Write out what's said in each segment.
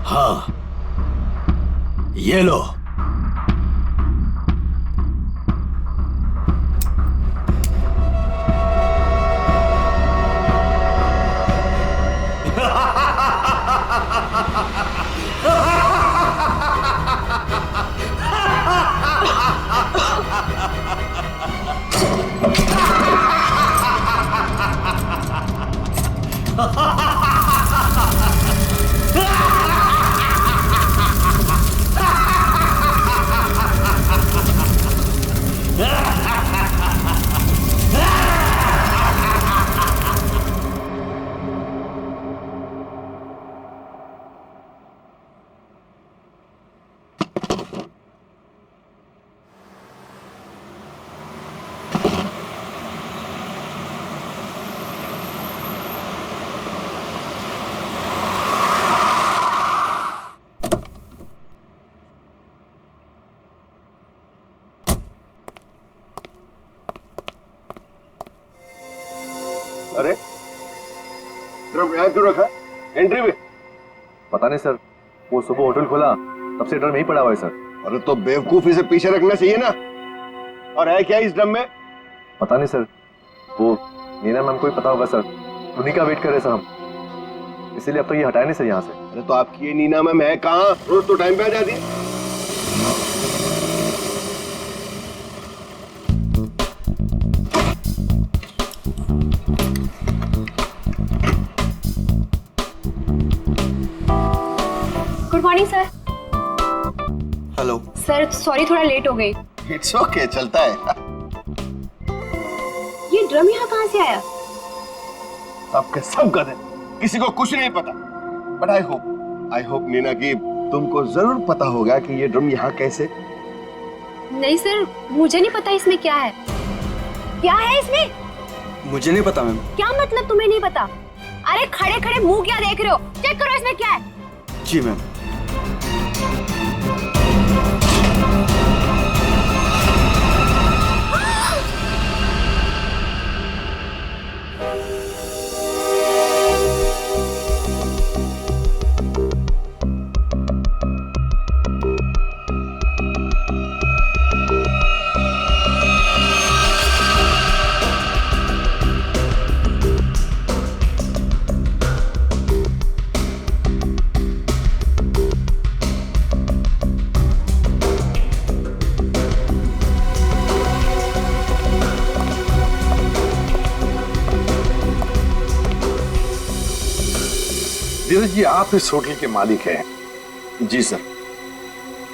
हाँ, ये लो। अरे ड्रम यहाँ क्यों रखा? एंट्री में? पता नहीं सर, वो सुबह होटल खोला तब से ड्रम यहीं पड़ा हुआ है सर। अरे तो बेवकूफ इसे पीछे रखना चाहिए ना। और है क्या इस ड्रम में? पता नहीं सर, वो नीना मैम को ही पता होगा सर। उन्हीं का वेट कर रहे सर हम, इसीलिए अब तक ये हटाया नहीं सर यहाँ से। अरे तो आपकी ये नीना मैम है कहाँ? रोज तो टाइम पे आ जाती है। Good morning sir. Hello sir sorry, थोड़ा लेट हो गई। इट्स ओके, चलता है। ये ड्रम यहाँ कहाँ से आया? सबके सब गधे, किसी को कुछ नहीं पता। बट आई होप नीना की तुमको जरूर पता होगा कि ये ड्रम यहाँ कैसे। नहीं सर, मुझे नहीं पता इसमें क्या है। क्या है इसमें? मुझे नहीं पता मैम। क्या मतलब तुम्हें नहीं पता? अरे खड़े खड़े मुंह क्या देख रहे हो? चेक करो इसमें क्या है। जी मैम। धीरज जी, आप इस होटल के मालिक हैं? जी सर।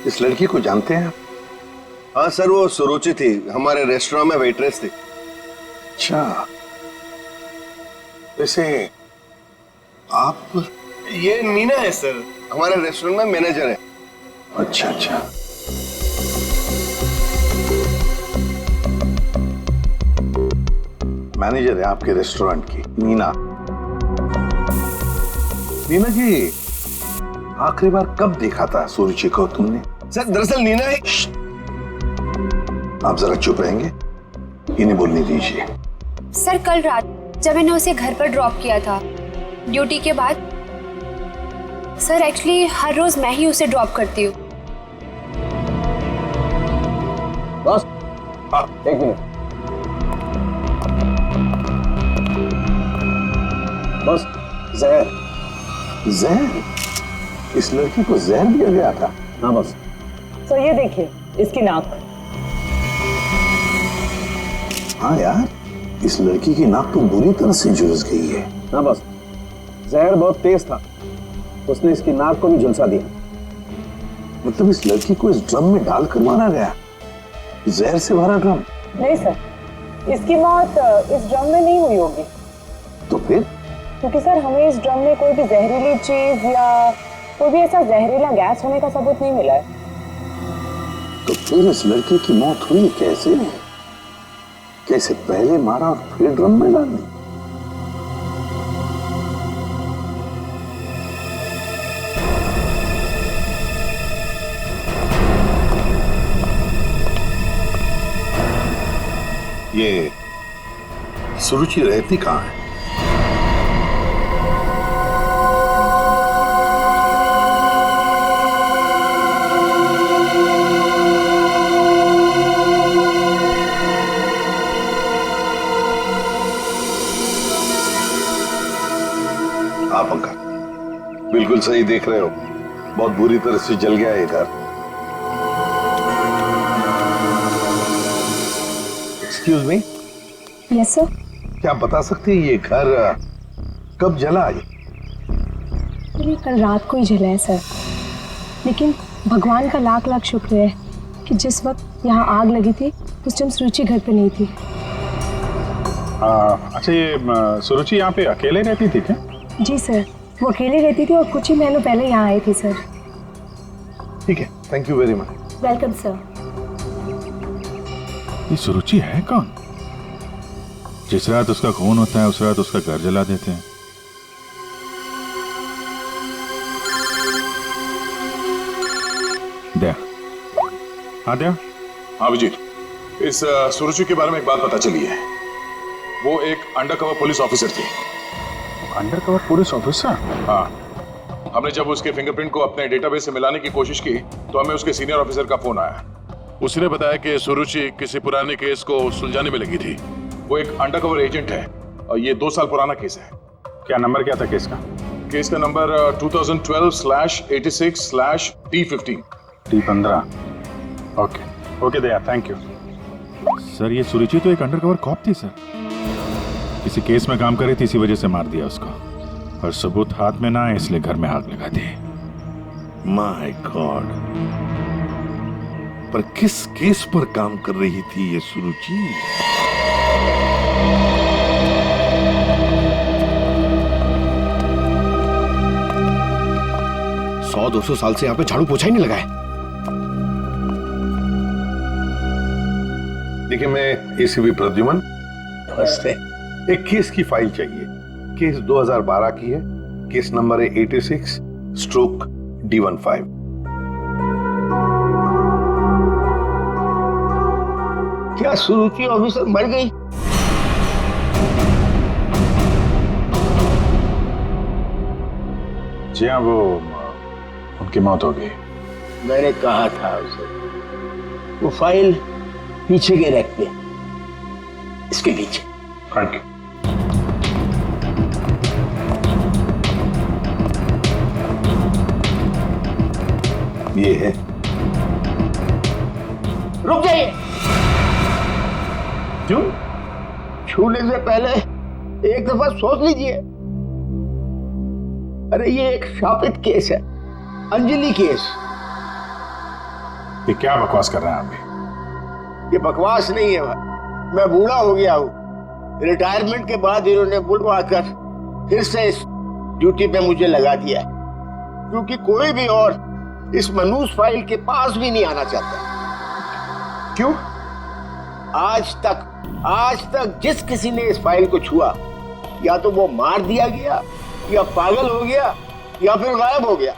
इस लड़की को जानते हैं? हाँ सर, वो सुरुचि थी, हमारे रेस्टोरेंट में वेट्रेस थी। अच्छा, वैसे आप? ये नीना है सर, हमारे रेस्टोरेंट में मैनेजर है। अच्छा अच्छा। मैनेजर है आपके रेस्टोरेंट की नीना। नीना जी, आखिरी बार कब देखा था सुरुचि को तुमने? सर दरअसल नीना है। आप जरा चुप रहेंगे, इन्हें बोलने दीजिए। सर कल रात जब मैंने उसे घर पर ड्रॉप किया था ड्यूटी के बाद। सर एक्चुअली हर रोज मैं ही उसे ड्रॉप करती हूँ। बस हाँ, एक मिनट बस। जहर? जहर? इस लड़की को जहर दिया गया था? हाँ बस। तो ये देखिए इसकी नाक। हाँ यार, इस लड़की की नाक तो बुरी तरह से झुलस गई है। हाँ बस, जहर बहुत तेज था, उसने इसकी नाक को भी झुलसा दिया। मतलब इस लड़की को इस ड्रम में डाल कर मारा गया? जहर से भरा ड्रम? नहीं सर, इसकी मौत इस ड्रम में नहीं हुई होगी। तो फिर? क्योंकि सर हमें इस ड्रम में कोई भी जहरीली चीज या कोई भी ऐसा जहरीला गैस होने का सबूत नहीं मिला है। तो फिर इस लड़की की मौत हुई कैसे? कैसे पहले मारा और फिर ड्रम में डाल दी? ये सुरुचि रहती कहाँ है? बिल्कुल सही देख रहे हो, बहुत बुरी तरह से जल गया है घर। Excuse me, yes sir. क्या आप बता सकते हैं ये घर कब जला? ये कल रात को ही जला है सर, लेकिन भगवान का लाख लाख शुक्र है कि जिस वक्त यहाँ आग लगी थी उस टाइम सुरुचि घर पे नहीं थी। अच्छा, ये सुरुचि यहाँ पे अकेले रहती थी क्या? जी सर, वो अकेले रहती थी और कुछ ही महीनों पहले यहाँ आई थी सर। ठीक है, thank you very much. Welcome sir. ये सुरुचि है कौन? जिस रात उसका खून होता है उस रात उसका घर जला देते हैं। दया, हाँ दया। हाँ विजीत, इस सुरुचि के बारे में एक बात पता चली है। वो एक अंडरकवर पुलिस ऑफिसर थी। Undercover police officer? हाँ, हमने जब उसके फिंगरप्रिंट को अपने डेटाबेस से मिलाने की कोशिश की तो हमें उसके सीनियर ऑफिसर का फोन आया। उसने बताया कि सुरुचि किसी पुराने केस को सुलझाने में लगी थी। वो एक अंडरकवर एजेंट है और ये 2 साल पुराना केस है। क्या नंबर क्या था केस का? केस का number 2012/86/D15। D15। Okay okay Daya, thank you sir. ये सुरुचि तो एक अंडरकवर कॉप थी सर, किसी केस में काम कर रही थी, इसी वजह से मार दिया उसको, और सबूत हाथ में ना आए इसलिए घर में आग लगा दी। माय गॉड, पर किस केस पर काम कर रही थी ये सुरुचि? 100-200 साल से यहाँ पे झाड़ू पोछा ही नहीं लगा है। देखिए, मैं एसीपी प्रद्युमन। नमस्ते। एक केस की फाइल चाहिए। केस 2012 की है, केस नंबर है 86/D15। क्या सुरुचि ऑफिसर मर गई? जी हाँ, वो उनकी मौत हो गई। मैंने कहा था उसे, वो फाइल पीछे के रैक पे, इसके पीछे। Thank you. ये है। रुक जाइए। क्यों? छूने से पहले एक दफा सोच लीजिए। अरे ये एक शापित केस है, अंजलि केस। ये क्या बकवास कर रहे हैं आप भी? ये बकवास नहीं है भाई, मैं बूढ़ा हो गया हूँ। रिटायरमेंट के बाद इन्होंने बुलवाकर फिर से इस ड्यूटी पे मुझे लगा दिया है, क्योंकि कोई भी और इस मनूस फाइल के पास भी नहीं आना चाहता। क्यों? आज तक जिस किसी ने इस फाइल को छुआ, या तो वो मार दिया गया, या पागल हो गया, या फिर गायब हो गया।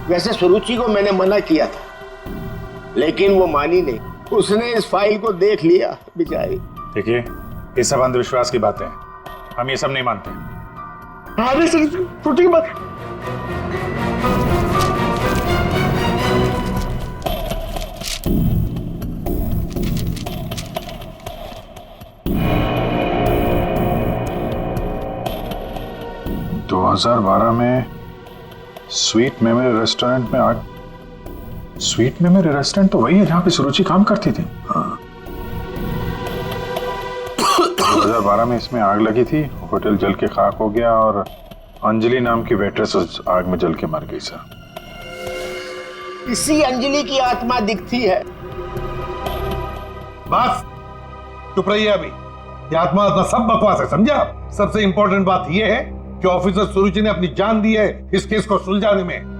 वैसे सुरुचि को मैंने मना किया था, लेकिन वो मानी नहीं। उसने इस फाइल को देख लिया बेचारी। देखिए, ये सब अंधविश्वास की बातें हैं, हम ये सब नहीं मानते। अरे सर, छोटी बात। तो 2012 में स्वीट मेमोरी रेस्टोरेंट में आग। स्वीट मेमोरी रेस्टोरेंट तो वही है जहां पे सुरुचि काम करती थी। हाँ। 2012 में इसमें आग लगी थी, होटल जल के खाक हो गया और अंजलि नाम की वेट्रेस उस आग में जल के मर गई सर। इसी अंजलि की आत्मा दिखती है। बस चुप रहिए अभी। ये आत्मा सब बकवास है, समझा? सबसे इंपॉर्टेंट बात यह है कि ऑफिसर सुरुचि ने अपनी जान दी है इस केस को सुलझाने में।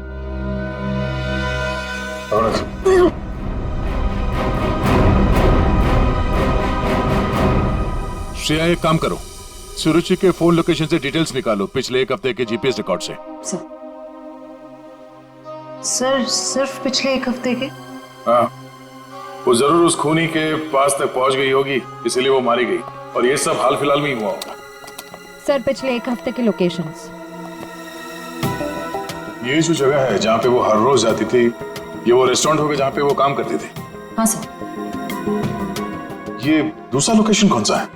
श्रेया, एक काम करो, सुरुचि के फोन लोकेशन से डिटेल्स निकालो पिछले 1 हफ्ते के जीपीएस रिकॉर्ड से। सर सिर्फ पिछले 1 हफ्ते के? हाँ, वो जरूर उस खूनी के पास तक पहुंच गई होगी, इसलिए वो मारी गई, और ये सब हाल फिलहाल में ही हुआ होगा। सर पिछले 1 हफ्ते के लोकेशंस। ये जो जगह है जहाँ पे वो हर रोज जाती थी, ये वो रेस्टोरेंट होगा जहाँ पे वो काम करती थी? हाँ सर। ये दूसरा लोकेशन कौन सा है?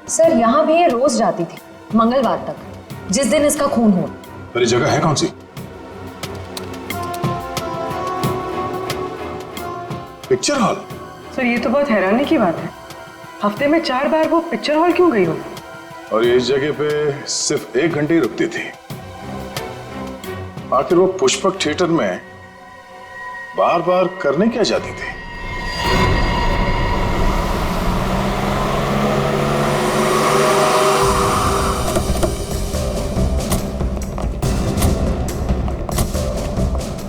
सर यहाँ भी ये रोज जाती थी, मंगलवार तक। जिस दिन इसका खून हो। मेरी जगह है कौन सी? Picture hall. सर ये तो बहुत हैरानी की बात है, हफ्ते में 4 बार वो पिक्चर हॉल क्यों गई हो? और ये इस जगह पे सिर्फ 1 घंटे ही रुकती थी। आखिर वो पुष्पक थिएटर में बार बार करने क्या जाती थी?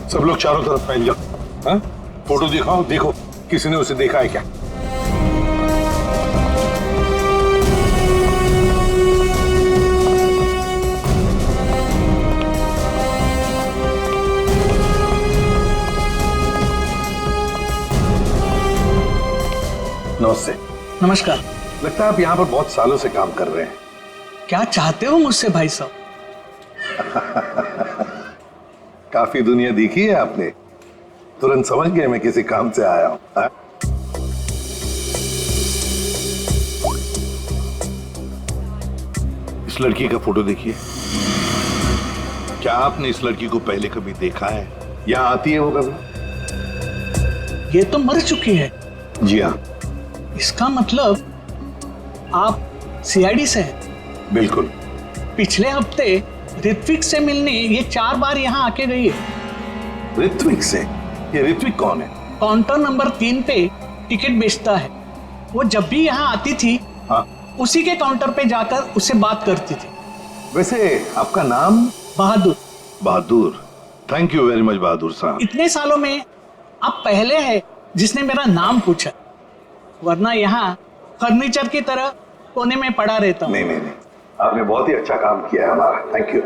सब लोग चारों तरफ फैल जाओ। हाँ? फोटो दिखाओ, देखो किसी ने उसे देखा है क्या? नमस्ते। नमस्कार। लगता है आप यहाँ पर बहुत सालों से काम कर रहे हैं। क्या चाहते हो मुझसे भाई साहब? काफी दुनिया देखी है आपने, तुरंत समझ गए मैं किसी काम से आया हूँ। हाँ? इस लड़की का फोटो देखिए। क्या आपने इस लड़की को पहले कभी देखा है? यहाँ आती है वो कभी? ये तो मर चुकी है। जी हाँ। इसका मतलब आप सीआईडी से हैं? बिल्कुल। पिछले हफ्ते ऋत्विक से मिलने ये 4 बार यहाँ आके गई है। ऋत्विक से? ये ऋत्विक कौन है? काउंटर नंबर 3 पे टिकट बेचता है। वो जब भी यहाँ आती थी, हाँ, उसी के काउंटर पे जाकर उससे बात करती थी। वैसे आपका नाम? बहादुर। बहादुर, थैंक यू वेरी मच बहादुर साहब। इतने सालों में आप पहले हैं जिसने मेरा नाम पूछा, वरना यहाँ फर्नीचर की तरह कोने में पड़ा रहता हूँ। नहीं, आपने बहुत ही अच्छा काम किया है हमारा, थैंक यू।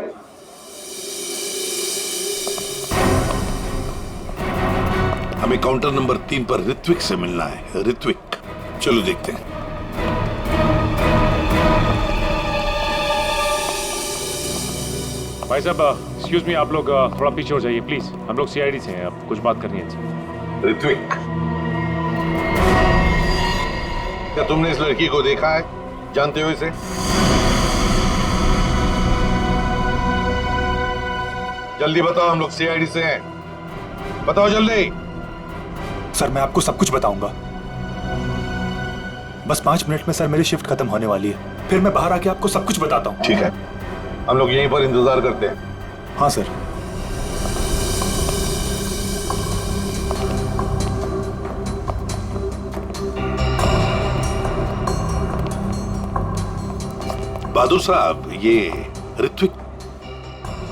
हमें काउंटर नंबर 3 पर ऋत्विक से मिलना है। ऋत्विक, चलो देखते हैं। भाई साहब एक्सक्यूज मी, आप लोग थोड़ा पीछे हो जाइए प्लीज, हम लोग सीआईडी से हैं, आप कुछ बात करनी है इनसे। ऋत्विक, क्या तुमने इस लड़की को देखा है? जानते हो इसे? जल्दी बताओ, हम लोग सीआईडी से हैं, बताओ जल्दी। सर मैं आपको सब कुछ बताऊंगा, बस 5 मिनट में सर मेरी शिफ्ट खत्म होने वाली है, फिर मैं बाहर आके आपको सब कुछ बताता हूँ। ठीक है, हम लोग यहीं पर इंतजार करते हैं। हाँ सर। बहादुर साहब, ये ऋत्विक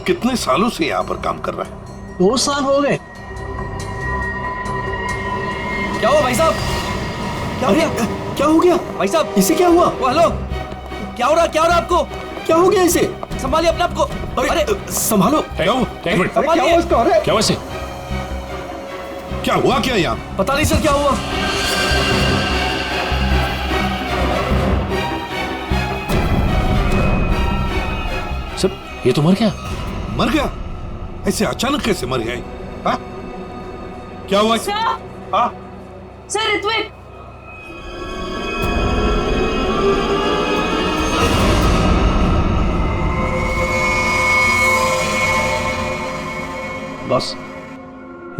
कितने सालों से यहाँ पर काम कर रहा है? 2 साल हो गए। क्या हुआ भाई साहब? क्या हो गया भाई साहब? इसे क्या हुआ? हेलो, क्या हो रहा आपको? क्या हो गया इसे? संभालिए अपने आप को। अरे संभालो। क्या हुआ? क्या हुआ इसको? अरे क्या हुआ इसे? क्या हुआ क्या यहाँ? पता नहीं सर क्या हुआ। सर ये तो मर गया। मर गया? ऐसे अचानक कैसे मर गया? हाँ? क्या हुआ? हाँ? सर ऋत्विक, बस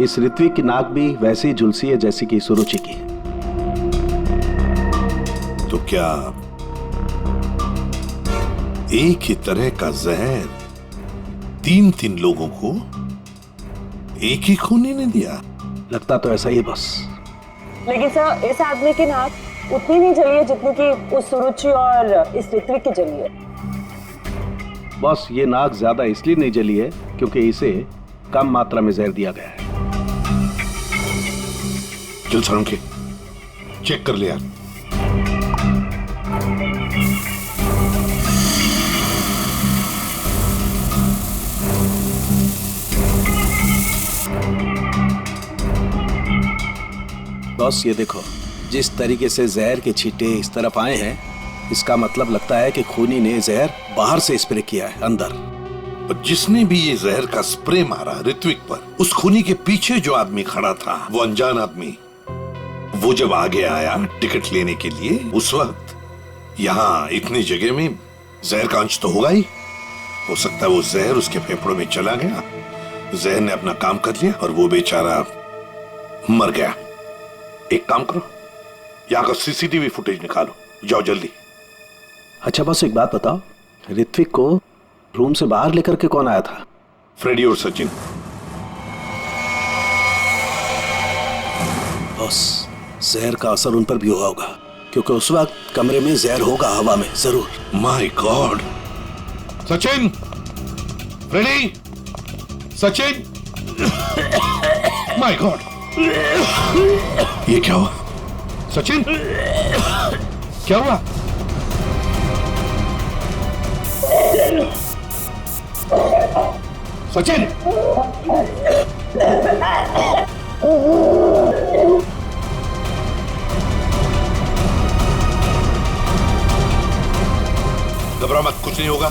इस ऋत्विक की नाक भी वैसे ही झुलसी है जैसी कि सुरुचि की। तो क्या एक ही तरह का जहर 3 लोगों को एक ही खूनी ने दिया? लगता तो ऐसा ही है बस। लेकिन सर इस आदमी की नाक उतनी नहीं जली है जितनी कि उस सुरुचि और इस ऋत्विक की जली है। बस ये नाक ज्यादा इसलिए नहीं जली है क्योंकि इसे कम मात्रा में जहर दिया गया है। चल सर के चेक कर लिया। बस ये देखो, जिस तरीके से जहर के छींटे इस तरफ आए हैं, इसका मतलब लगता है कि खूनी ने जहर बाहर से स्प्रे किया है अंदर। पर जिसने भी ये जहर का स्प्रे मारा ऋत्विक पर, उस खूनी के पीछे जो आदमी खड़ा था, वो अनजान आदमी, वो जब आगे आया टिकट लेने के लिए, उस वक्त यहाँ इतनी जगह में जहर का अंश तो होगा ही। हो सकता है वो जहर उसके फेफड़ों में चला गया, जहर ने अपना काम कर लिया और वो बेचारा मर गया। एक काम करो, यहाँ का सीसीटीवी फुटेज निकालो, जाओ जल्दी। अच्छा बस एक बात बताओ, ऋत्विक को रूम से बाहर लेकर के कौन आया था? फ्रेडी और सचिन। बस जहर का असर उन पर भी हुआ होगा, क्योंकि उस वक्त कमरे में जहर होगा, हवा में जरूर। My God, Sachin, Freddie, Sachin, my God, ये क्या हुआ? सचिन, क्या हुआ? सचिन, घबरा मत, कुछ नहीं होगा।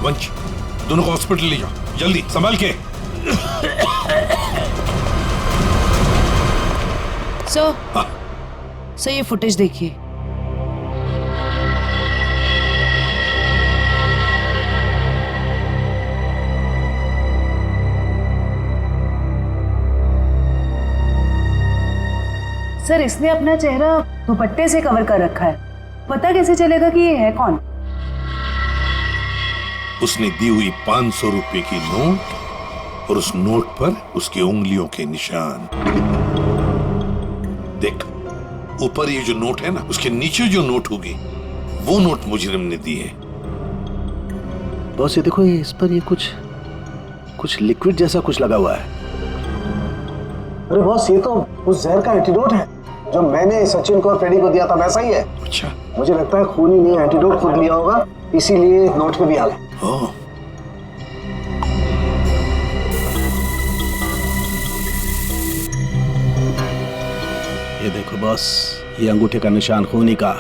वंश, दोनों को हॉस्पिटल ले जाओ, जल्दी, संभाल के। सर ये फुटेज देखिए। सर इसने अपना चेहरा दुपट्टे से कवर कर रखा है, पता कैसे चलेगा कि ये है कौन? उसने दी हुई 500 रुपए की नोट और उस नोट पर उसकी उंगलियों के निशान। देख, ऊपर ये जो नोट है ना, उसके नीचे जो नोट होगी वो नोट मुजरिम ने दी है। बॉस ये देखो, ये इस पर ये कुछ लिक्विड जैसा कुछ लगा हुआ है। अरे बॉस, ये तो उस जहर का एंटीडोट है जो मैंने सचिन को और फ्रेडी को दिया था, वैसा ही है। अच्छा, मुझे लगता है खूनी ने एंटीडोट खुद लिया होगा, इसीलिए नोट पे भी आ गया। ये देखो बॉस, ये अंगूठे का निशान खूनी का।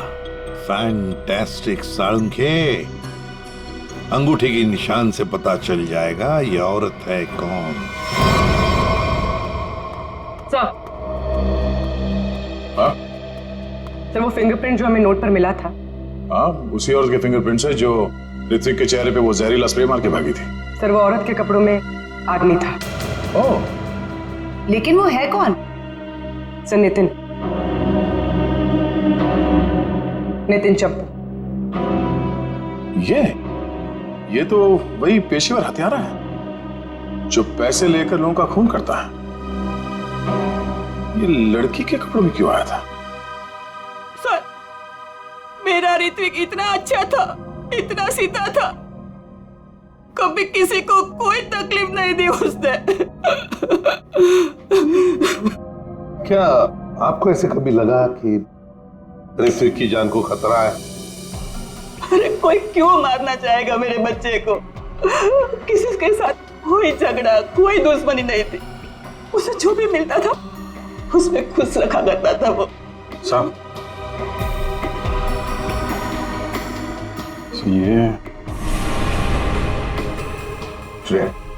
फैंटास्टिक सालुंखे, अंगूठे के निशान से पता चल जाएगा ये औरत है कौन। सर, हाँ? सर वो फिंगरप्रिंट जो हमें नोट पर मिला था, हाँ, उसी औरत के फिंगरप्रिंट्स है जो ऋत्विक के चेहरे पे वो जहरीला स्प्रे मार के भागी थी। सर वो औरत के कपड़ों में आदमी था। ओह, लेकिन वो है कौन? सर नितिन चप्पू। ये तो वही पेशेवर हत्यारा है जो पैसे लेकर लोगों का खून करता है। ये लड़की के कपड़ों में क्यों आया था? सर मेरा ऋत्विक इतना अच्छा था, इतना सीधा था, कभी किसी को कोई तकलीफ नहीं दी उसने। क्या आपको ऐसे कभी लगा कि ऋत्विक की जान को खतरा है? अरे कोई क्यों मारना चाहेगा मेरे बच्चे को? किसी के साथ कोई झगड़ा, कोई दुश्मनी नहीं थी। उसे जो भी मिलता था उसमें खुश रखा करता था वो। साहब, ये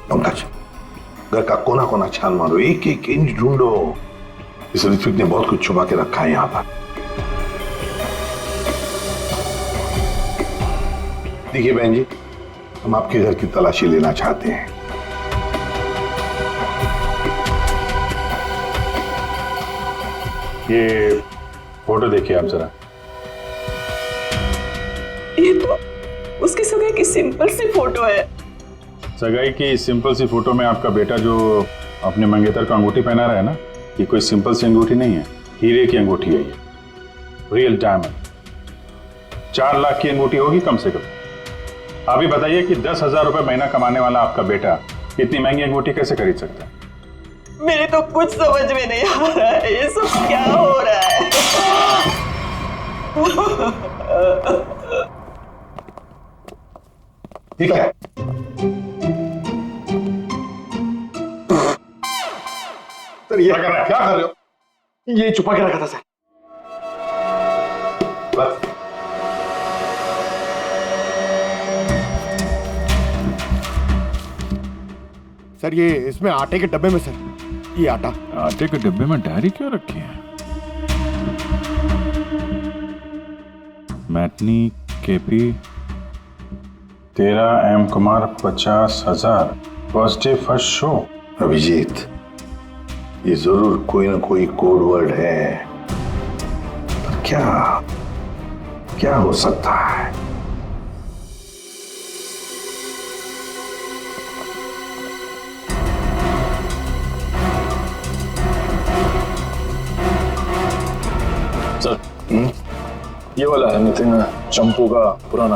पंकज, घर का कोना कोना छान मारो, एक एक इंच ढूंढो। इस ऋत्विक ने बहुत कुछ छुपा के रखा है यहाँ पर। देखिए बहन जी, हम आपके घर की तलाशी लेना चाहते हैं। ये फोटो देखिए आप जरा। ये तो उसकी सगाई की सिंपल सी फोटो है। सगाई की सिंपल सी फोटो में आपका बेटा जो अपने मंगेतर को अंगूठी पहना रहा है ना, ये कोई सिंपल सी अंगूठी नहीं है, हीरे की अंगूठी है ये, रियल डायमंड। 4 लाख की अंगूठी होगी कम से कम। अभी बताइए कि 10,000 रुपए महीना कमाने वाला आपका बेटा इतनी महंगी अंगूठी कैसे खरीद सकता है? मेरे तो कुछ समझ में नहीं आ रहा है, ये सब क्या हो रहा है? ठीक है, सर ये क्या कर रहे हो? ये छुपा के रखा था सर। बस सर ये इसमें आटे के डब्बे में सर, ये आटा। आटे के डब्बे में डायरी क्यों रखी है? Matinee KP 13 M Kumar 50,000 first day first show. Abhijeet, ये जरूर कोई ना कोई कोड वर्ड है, पर क्या क्या हो सकता है? सर ये वाला है नितिन चंपू का पुराना।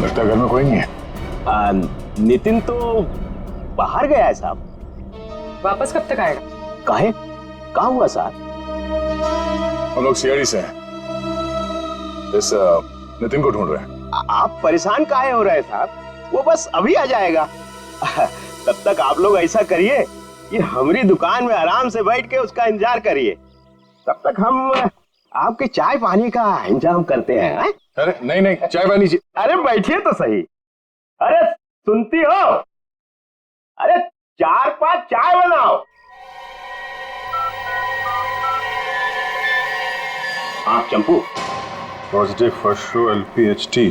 लगता है घर में कोई नहीं है। नितिन तो बाहर गया है साहब। वापस कब तक आएगा? काहे? कहा हुआ साहब? हम लोग सीआईडी से हैं, इस नितिन को ढूंढ रहे हैं। आप परेशान काहे हो रहे हैं साहब? वो बस अभी आ जाएगा। तब तक आप लोग ऐसा करिए कि हमारी दुकान में आराम से बैठ के उसका इंतजार करिए, तब तक हम आपके चाय पानी का इंतजाम करते हैं। अरे नहीं नहीं, चाय पानी। अरे बैठिए तो सही। अरे सुनती हो? अरे 4-5 चाय बनाओ। हाँ Champu, first day first show LPHT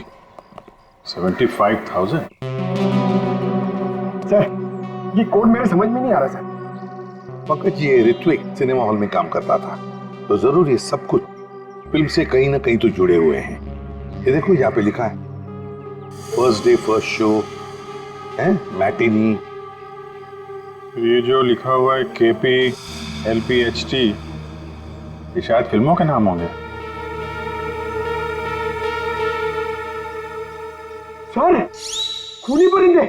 75,000। Sir ये कोड मेरे समझ में नहीं आ रहा सर। पंकज, ये ऋत्विक सिनेमा हॉल में काम करता था, तो जरूर ये सब कुछ फिल्म से कहीं ना कहीं तो जुड़े हुए हैं। ये देखो यहाँ पे लिखा है फर्स्ट डे फर्स्ट शो है, मैटिनी। ये जो लिखा हुआ है KP LPHT, ये शायद फिल्मों के नाम होंगे। सर खूनी परिंदे,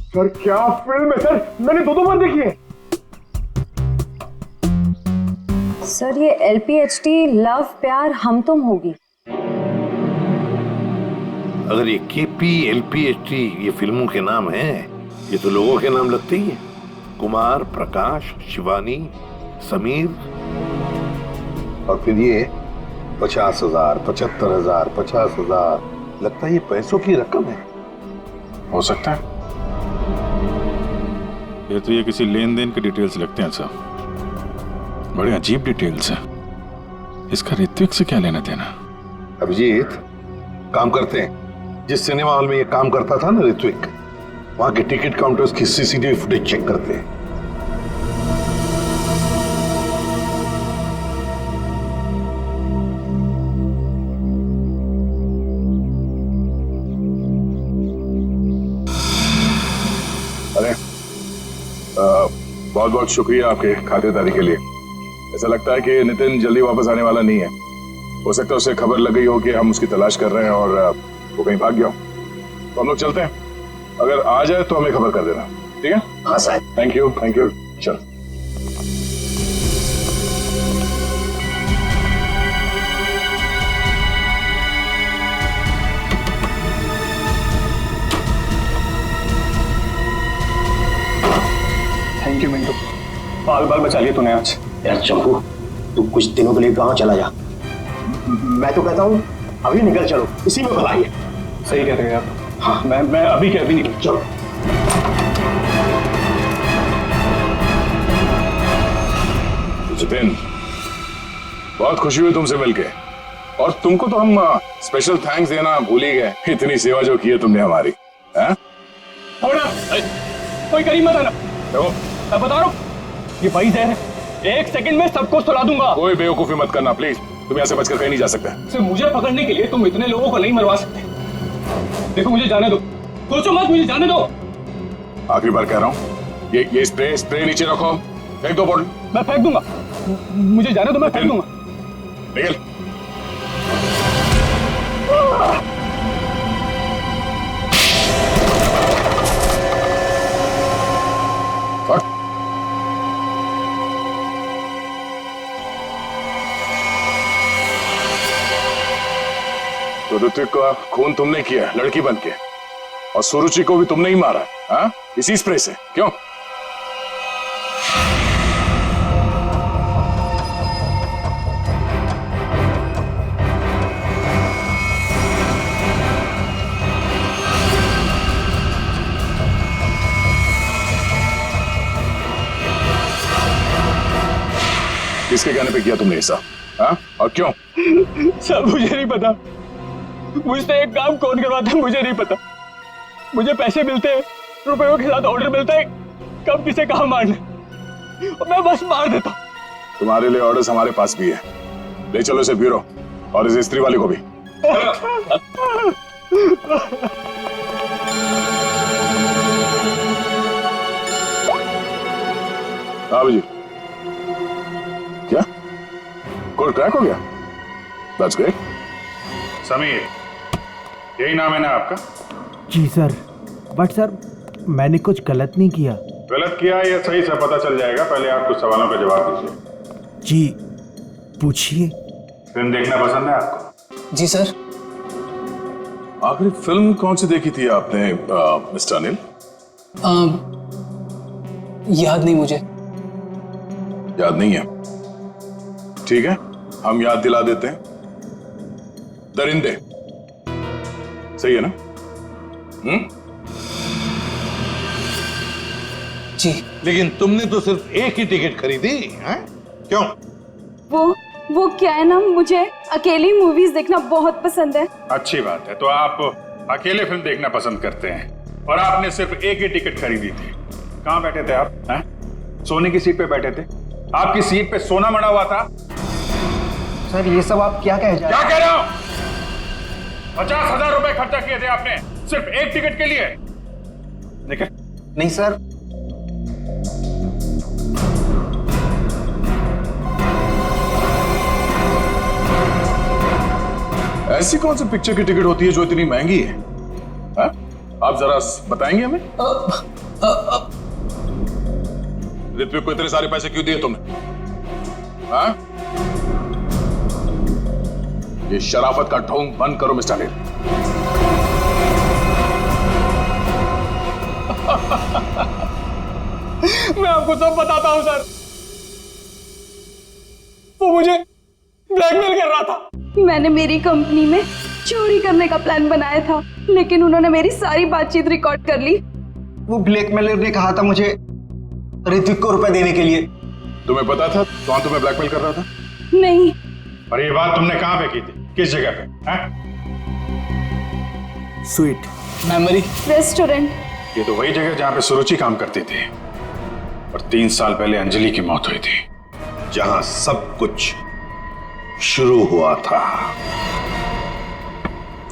सर क्या फिल्म है सर, मैंने 2 बार देखी है। सर ये LPHT लव प्यार हम तुम होगी। अगर ये KP LPHT ये फिल्मों के नाम हैं, ये तो लोगों के नाम लगते ही हैं। कुमार, प्रकाश, शिवानी, समीर, और फिर ये 50,000, 75,000, 50,000, लगता है ये पैसों की रकम है। हो सकता है। ये तो ये किसी लेन देन के डिटेल्स लगते हैं साहब, बड़े अजीब डिटेल्स हैं। इसका ऋत्विक से क्या लेना देना? अभिजीत, काम करते हैं, जिस सिनेमा हॉल में ये काम करता था ना ऋत्विक, वहां के टिकट काउंटर्स की CCTV फुटेज चेक करते हैं। अरे बहुत बहुत शुक्रिया आपके खातिरदारी के लिए। ऐसा लगता है कि नितिन जल्दी वापस आने वाला नहीं है। हो सकता है उसे खबर लग गई हो कि हम उसकी तलाश कर रहे हैं और वो कहीं भाग गया हो। तो हम लोग चलते हैं, अगर आ जाए तो हमें खबर कर देना, ठीक है? हाँ sir. Thank you, thank you. चल। थैंक यू मिंटू, बाल बाल बचा लिए तूने आज। यार चंपू, तू कुछ दिनों के लिए गांव चला जा। मैं तो कहता हूँ अभी निकल चलो, इसी में भलाई है। सही कह रहे हैं आप। हाँ मैं अभी के अभी निकल। चलो। जितेन, बहुत खुशी हुई तुमसे मिलके, और तुमको तो हम स्पेशल थैंक्स देना भूल ही गए। इतनी सेवा जो की है तुमने हमारी। हैं? कोई करीब मत आना। मैं बता रहा हूँ, ये भाई जहर है, 1 सेकंड में सबको सुला दूंगा। कोई बेवकूफी मत करना प्लीज, तुम यहाँ से बचकर कहीं नहीं जा सकते। सिर्फ मुझे पकड़ने के लिए तुम इतने लोगों को नहीं मरवा सकते। देखो मुझे जाने दो, सोचो मत, मुझे जाने दो। आखिरी बार कह रहा हूँ, ये स्प्रे नीचे रखो, फेंक दो बॉटल। मैं फेंक दूंगा, मुझे जाने दो, मैं फेंक दूंगा। निकल। तो ऋत्विक का खून तुमने किया लड़की बन के, और सुरुचि को भी तुमने ही मारा, हाँ? इसी स्प्रे से, क्यों? किसके कहने पे किया तुमने ऐसा? हाँ? और क्यों? सब मुझे नहीं पता। मुझसे एक काम कौन करवाता है मुझे नहीं पता। मुझे पैसे मिलते हैं, रुपयों के साथ ऑर्डर मिलता है कब किसे कहाँ मारना, और मैं बस मार देता हूँ। तुम्हारे लिए ऑर्डर्स हमारे पास भी है। ले चलो इसे ब्यूरो और इस स्त्री वाले को भी। हाँ जी, क्या कोड क्रैक हो गया? That's great. समीर, यही नाम है ना आपका? जी सर, बट सर मैंने कुछ गलत नहीं किया। गलत किया या सही से पता चल जाएगा, पहले आप कुछ सवालों का जवाब दीजिए। जी पूछिए। फिल्म देखना पसंद है आपको? जी सर। आखिरी फिल्म कौन सी देखी थी आपने मिस्टर अनिल? याद नहीं मुझे। याद नहीं है? ठीक है, हम याद दिला देते हैं। दरिंदे, सही है ना? जी। लेकिन तुमने तो सिर्फ एक ही टिकट खरीदी है, क्यों? वो क्या है ना, मुझे अकेली मूवीज देखना बहुत पसंद है। अच्छी बात है, तो आप अकेले फिल्म देखना पसंद करते हैं और आपने सिर्फ एक ही टिकट खरीदी थी। कहाँ बैठे थे आप? हैं? सोने की सीट पे बैठे थे? आपकी सीट पे सोना मड़ा हुआ था? सर ये सब आप क्या कह क्या कह रहे हो? 50,000 रुपए खर्चा किए थे आपने सिर्फ एक टिकट के लिए। निकल। नहीं सर। ऐसी कौन सी पिक्चर की टिकट होती है जो इतनी महंगी है? हा? आप जरा बताएंगे हमें? ऋत्विक को इतने सारे पैसे क्यों दिए तुमने? हाँ? ये शराफत का ढोंग बंद करो मिस्टर अनिल। मैं आपको सब बताता हूं सर। वो मुझे ब्लैकमेल कर रहा था। मैंने मेरी कंपनी में चोरी करने का प्लान बनाया था, लेकिन उन्होंने मेरी सारी बातचीत रिकॉर्ड कर ली। वो ब्लैकमेलर ने कहा था मुझे ऋत्विक को रुपए देने के लिए। तुम्हें पता था कौन तुम्हें ब्लैकमेल कर रहा था? नहीं। और ये बात तुमने कहां पे की थी? किस जगह पे? Sweet memory restaurant. ये तो वही जगह जहां पे सुरुचि काम करती थी और 3 साल पहले अंजलि की मौत हुई थी। जहां सब कुछ शुरू हुआ था।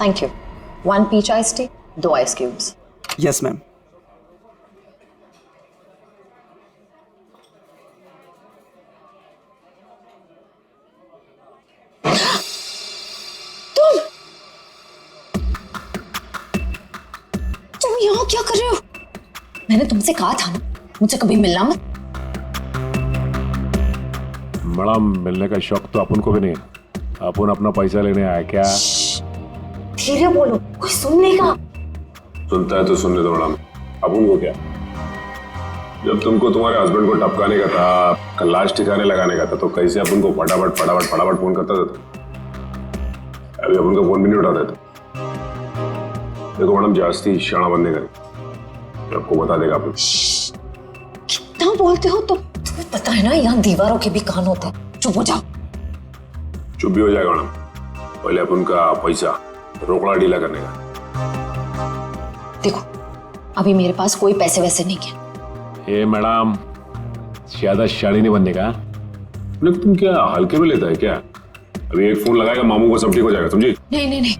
Thank you. 1 peach ice tea, 2 ice cubes. Yes ma'am. तुम यहाँ क्या कर रहे हो? मैंने तुमसे कहा था ना मुझसे कभी मिलना मत। मैडम, मिलने का शौक तो अपन को भी नहीं है। अपन अपना पैसा लेने आया क्या? धीरे बोलो, कोई सुन लेगा। सुनता है तो सुनने दो मैडम। अब उनको क्या? जब तुमको तुम्हारे हस्बैंड को टपकाने का था, लाश ठिकाने लगाने का था, तो कैसे अपन को फटाफट फटाफट फटाफट फोन करता था? अभी अपन का फोन भी नहीं उठाता था। देखो मैडम, जास्ती शाणा बनने का आपको बता देगा अपन। कितना बोलते हो तुम? तुम्हें पता है ना यहाँ दीवारों के भी कान होते हैं। चुप हो जाओ। चुप भी हो जाएगा मैडम। पहले अपन का पैसा रोकड़ा ढीला करने का। देखो अभी मेरे पास कोई पैसे वैसे नहीं है। ए मैडम, ज्यादा शाड़ी नहीं बनने का। लेकिन तुम क्या हल्के में लेता है क्या? अभी एक फोन लगाएगा मामू को सब ठीक हो जाएगा, समझी? नहीं नहीं नहीं,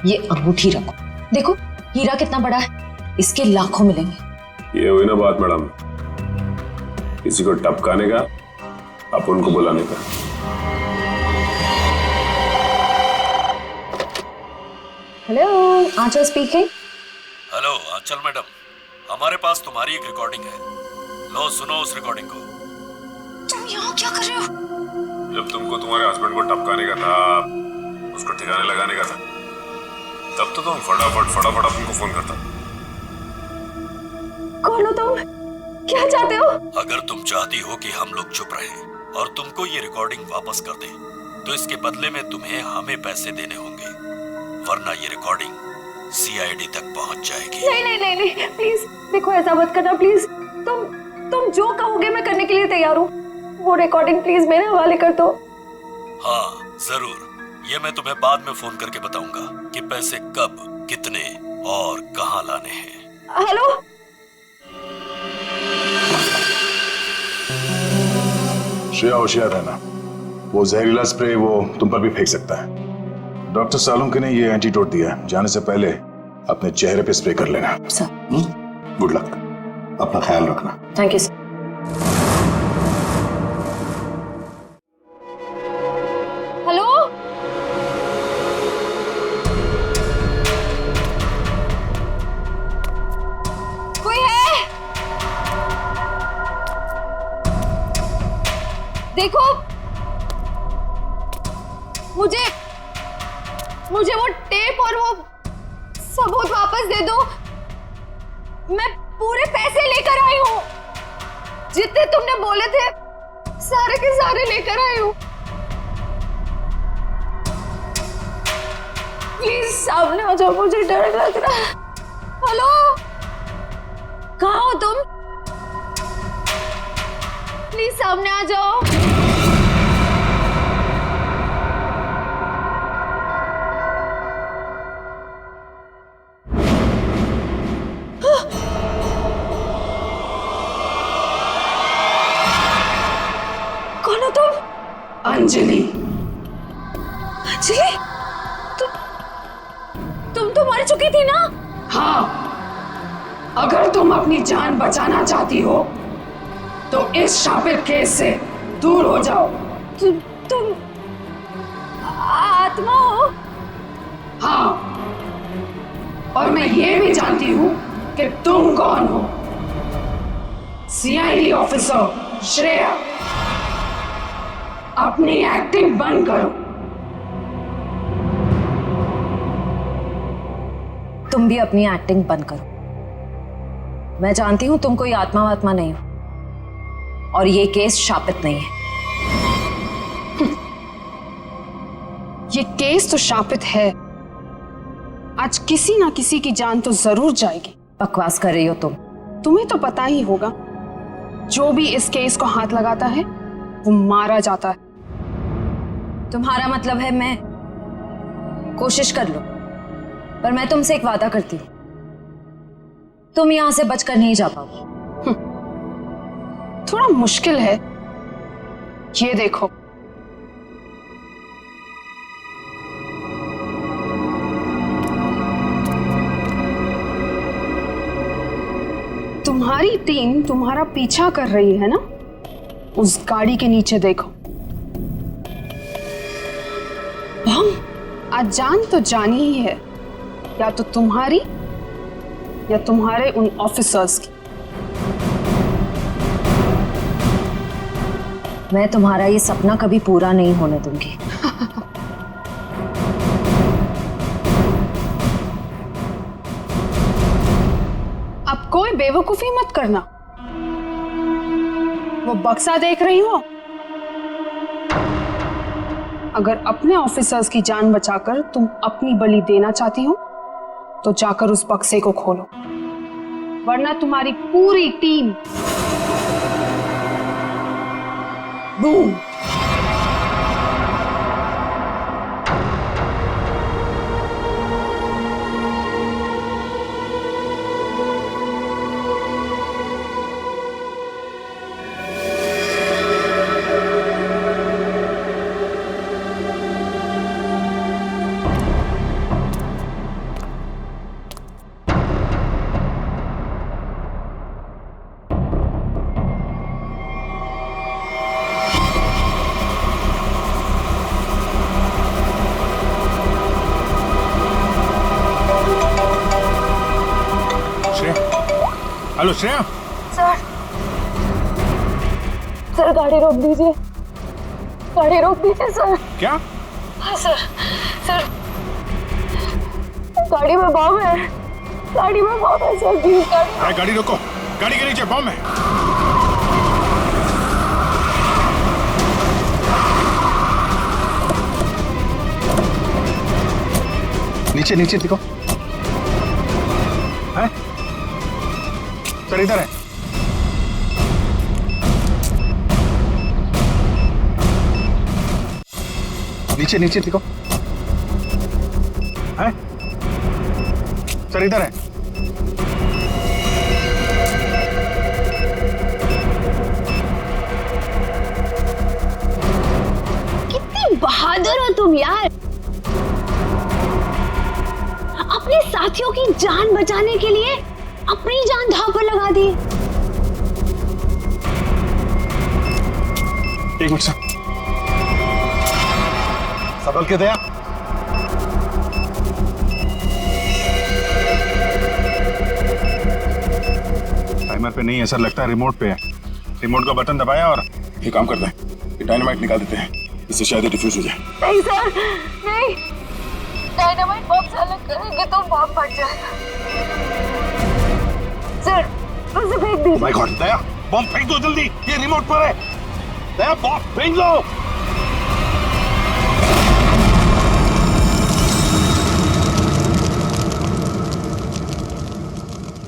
ये अंगूठी रखो। देखो हीरा कितना बड़ा है, इसके लाखों मिलेंगे। ये हुई ना बात मैडम, किसी को टपकाने का, अपन को बुलाने का। हेलो, आंचल स्पीकिंग। हेलो आंचल मैडम, हमारे पास तुम्हारी एक रिकॉर्डिंग है। लो सुनो उस रिकॉर्डिंग को। तुम यहाँ क्या कर रहे हो? जब तुमको तुम्हारे हस्बैंड को टपकाने का था, उसको ठिकाने लगाने का था, तब तो तुम फटाफट उनको फोन करता। कौन हो तुम? क्या चाहते हो? अगर तुम चाहती हो कि हम लोग चुप रहें और तुमको ये रिकॉर्डिंग वापस कर दें, तो इसके बदले में तुम्हें हमें पैसे देने होंगे, वरना ये रिकॉर्डिंग सीआईडी तक पहुंच जाएगी। नहीं नहीं नहीं नहीं, प्लीज देखो ऐसा मत करना प्लीज। तुम जो कहोगे मैं करने के लिए तैयार हूँ। वो रिकॉर्डिंग प्लीज मेरे हवाले कर दो। हाँ जरूर, ये मैं तुम्हें बाद में फोन करके बताऊंगा कि पैसे कब, कितने और कहाँ लाने हैं। हेलो, श्रेया होशियार रहना, वो जहरीला स्प्रे वो तुम पर भी फेंक सकता है। डॉक्टर सालुंके ने ये एंटीडोट दिया है, जाने से पहले अपने चेहरे पे स्प्रे कर लेना। गुड लक, अपना ख्याल रखना। Thank you sir. हेलो, कोई है? देखो, मुझे वो टेप और वो सबूत वापस दे दो। मैं पूरे पैसे लेकर आई हूँ, जितने तुमने बोले थे सारे के सारे लेकर आई हूँ। प्लीज सामने आ जाओ, मुझे डर लग रहा है। हेलो, कहाँ हो तुम? प्लीज सामने आ जाओ। कौन हो तुम? अंजलि। अंजलि, तुम तो मर चुकी थी ना? हाँ, अगर तुम अपनी जान बचाना चाहती हो तो इस शापित केस से दूर हो जाओ। तुम आत्मा हो? हाँ, और मैं ये भी जानती हूँ कि तुम कौन हो। सीआईडी ऑफिसर श्रेया, अपनी एक्टिंग बंद करो। तुम भी अपनी एक्टिंग बंद करो। मैं जानती हूं तुम कोई आत्मा वात्मा नहीं हो, और ये केस शापित नहीं है। ये केस तो शापित है। आज किसी ना किसी की जान तो जरूर जाएगी। बकवास कर रही हो तुम। तुम्हें तो पता ही होगा, जो भी इस केस को हाथ लगाता है वो मारा जाता है। तुम्हारा मतलब है मैं कोशिश कर लो, पर मैं तुमसे एक वादा करती हूँ, तुम यहां से बचकर नहीं जा पाओगी। थोड़ा मुश्किल है। ये देखो, तुम्हारी टीम तुम्हारा पीछा कर रही है ना? उस गाड़ी के नीचे देखो। आज जान तो जानी ही है, या तो तुम्हारी या तुम्हारे उन ऑफिसर्स की। मैं तुम्हारा ये सपना कभी पूरा नहीं होने दूंगी। अब कोई बेवकूफी मत करना। वो बक्सा देख रही हो? अगर अपने ऑफिसर्स की जान बचाकर तुम अपनी बलि देना चाहती हो तो जाकर उस बक्से को खोलो, वरना तुम्हारी पूरी team boom. Hello Shreya. Sir गाड़ी रोक दीजिए, गाड़ी रोक दीजिए सर। क्या? हाँ सर, गाड़ी में बम है, गाड़ी में बम है सर। प्लीज गाड़ी रोको, गाड़ी के नीचे बम है। नीचे नीचे देखो। सर इधर है। नीचे नीचे देखो। है सर इधर है। कितने बहादुर हो तुम यार, अपने साथियों की जान बचाने के लिए अपनी जान दांव पर लगा दी। एक मिनट सर, संभल के दया। टाइमर पे नहीं है सर, लगता है रिमोट पे है। रिमोट का बटन दबाया और ये काम करता है। ये डायनामाइट निकाल देते हैं, इससे शायद ये डिफ्यूज हो जाए। नहीं सर नहीं, डायनामाइट बम से अलग करेंगे तो बम फट जाएगा। सर उसे फेंक दीजिए। माय गॉड, दया बम फेंक दो जल्दी, ये रिमोट पर है। दया बम फेंक दो।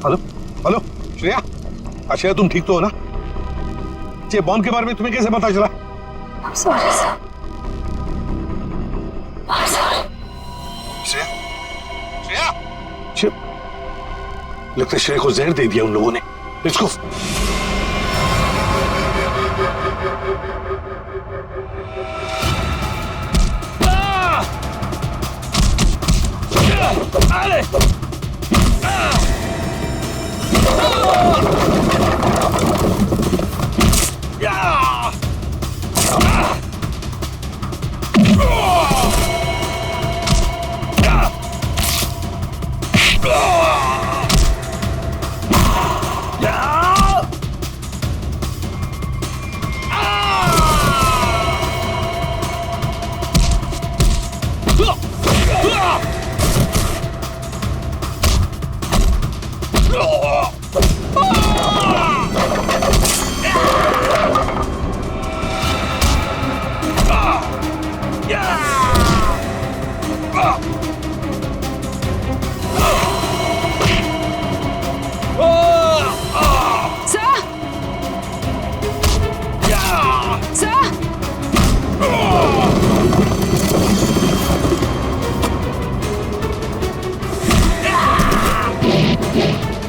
हेलो हेलो श्रेया, श्रेया तुम ठीक तो हो ना? ये बॉम्ब के बारे में तुम्हें कैसे पता चला? I'm sorry sir, I'm sorry। Shreya, Shreya, लगता है श्रेया को जहर दे दिया उन लोगों ने। Let's go.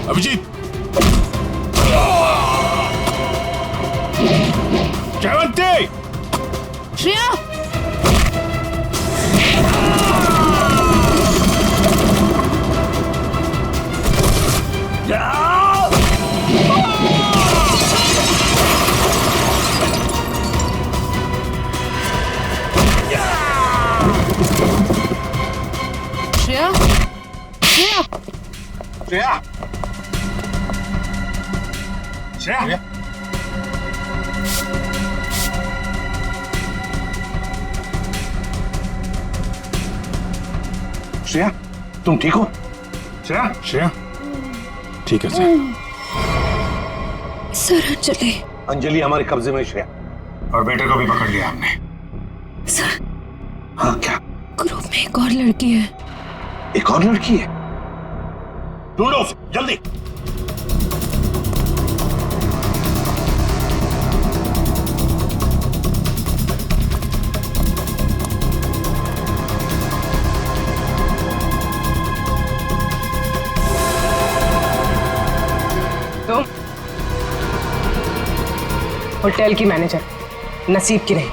अभिजीत, जयवंती, श्रेया, श्रेया, श्रेया, श्रेया, श्रेया, श्रेया तुम ठीक हो? श्रेया, श्रेया ठीक है सर। सर अंजलि, अंजलि हमारे कब्जे में। श्रेया और बेटे को भी पकड़ लिया हमने। सर हाँ क्या? ग्रुप में एक और लड़की है। एक और लड़की है? ढूंढो उसे जल्दी। तुम होटल की मैनेजर, नसीब की नहीं।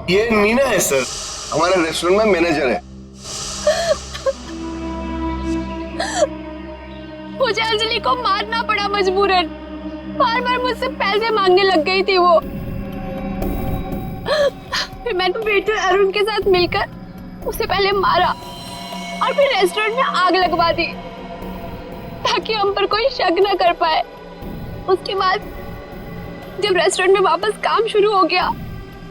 ये मीना है सर, हमारे रेस्टोरेंट में मैनेजर है। मुझे अंजलि को मारना पड़ा मजबूरन। बार बार मुझसे पैसे मांगने लग गई थी वो। फिर मैंने वेटर अरुण के साथ मिलकर उसे पहले मारा और फिर रेस्टोरेंट में आग लगवा दी ताकि हम पर कोई शक न कर पाए। उसके बाद जब रेस्टोरेंट में वापस काम शुरू हो गया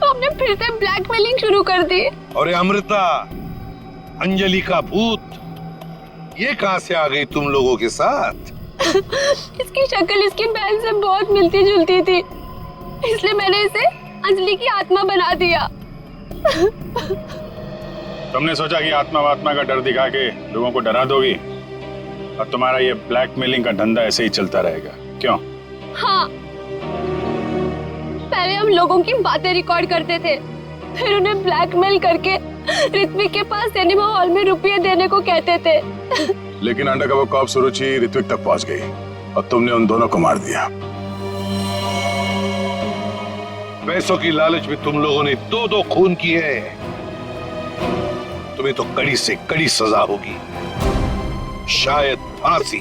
तो हमने फिर से ब्लैकमेलिंग शुरू कर दी। और अमृता, अंजलि का भूत, ये कहां से आ गई तुम लोगों के साथ? इसकी शक्ल इसकी बहन से बहुत मिलती जुलती थी, इसलिए मैंने इसे अंजलि की आत्मा बना दिया। तुमने सोचा कि आत्मा वात्मा का डर दिखा के लोगों को डरा दोगी, और तुम्हारा ये ब्लैकमेलिंग का धंधा ऐसे ही चलता रहेगा, क्यों? हाँ, पहले हम लोगों की बातें रिकॉर्ड करते थे, फिर उन्हें ब्लैकमेल करके ऋत्विक के पास सिनेमा हॉल में रुपये देने को कहते थे। लेकिन अंडरकवर कॉप सुरुचि ऋत्विक तक पहुंच गई और तुमने उन दोनों को मार दिया। पैसों की लालच में तुम लोगों ने 2-2 खून किए हैं। तुम्हें तो कड़ी से कड़ी सजा होगी, शायद फांसी।